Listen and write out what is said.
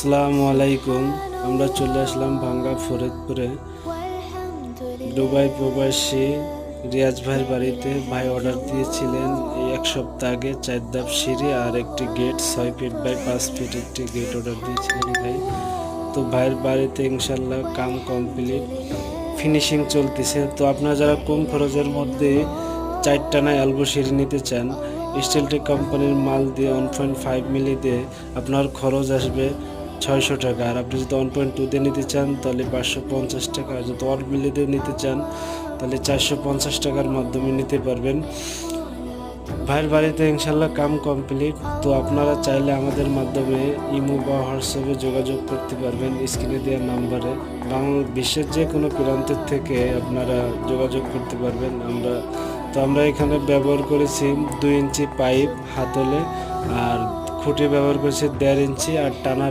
আসসালামু আলাইকুম। আমরা চলে আসলাম ভাঙ্গা ফরিদপুরে দুবাই প্রবাসী রিয়াজ ভাইয়ের বাড়িতে। ভাই অর্ডার দিয়েছিলেন এই এক সপ্তাহ আগে 4 ধাপ সিঁড়ি আর একটি গেট 6 ফিট বাই 5 ফিট একটি গেট অর্ডার দিয়েছিলেন ভাই। তো ভাইয়ের বাড়িতে ইনশাল্লাহ কাম কমপ্লিট, ফিনিশিং চলতেছে। তো আপনারা যারা কম খরচের মধ্যে 4 টানা এলবো সিঁড়ি নিতে চান, স্টিলটেক কোম্পানির মাল দিয়ে 1.5 মিলি দিয়ে আপনার খরচ আসবে 600 টাকা। আর আপনি যদি 1.2 দিয়ে নিতে চান তাহলে 550 টাকা। আর যদি 1 মিলি দিয়ে নিতে চান তাহলে 450 টাকার মাধ্যমে নিতে পারবেন। ভাইয়ের বাড়িতে ইনশাল্লাহ কাম কমপ্লিট। তো আপনারা চাইলে আমাদের মাধ্যমে ইমো বা হোয়াটসঅ্যাপে যোগাযোগ করতে পারবেন স্ক্রিনে দেওয়ার নাম্বারে। বিশ্বের যে কোনো প্রান্তের থেকে আপনারা যোগাযোগ করতে পারবেন। আমরা এখানে ব্যবহার করেছি 2 ইঞ্চি পাইপ হাতলে, আর খুঁটি ব্যবহার করেছি 1.5 ইঞ্চি, আর টানা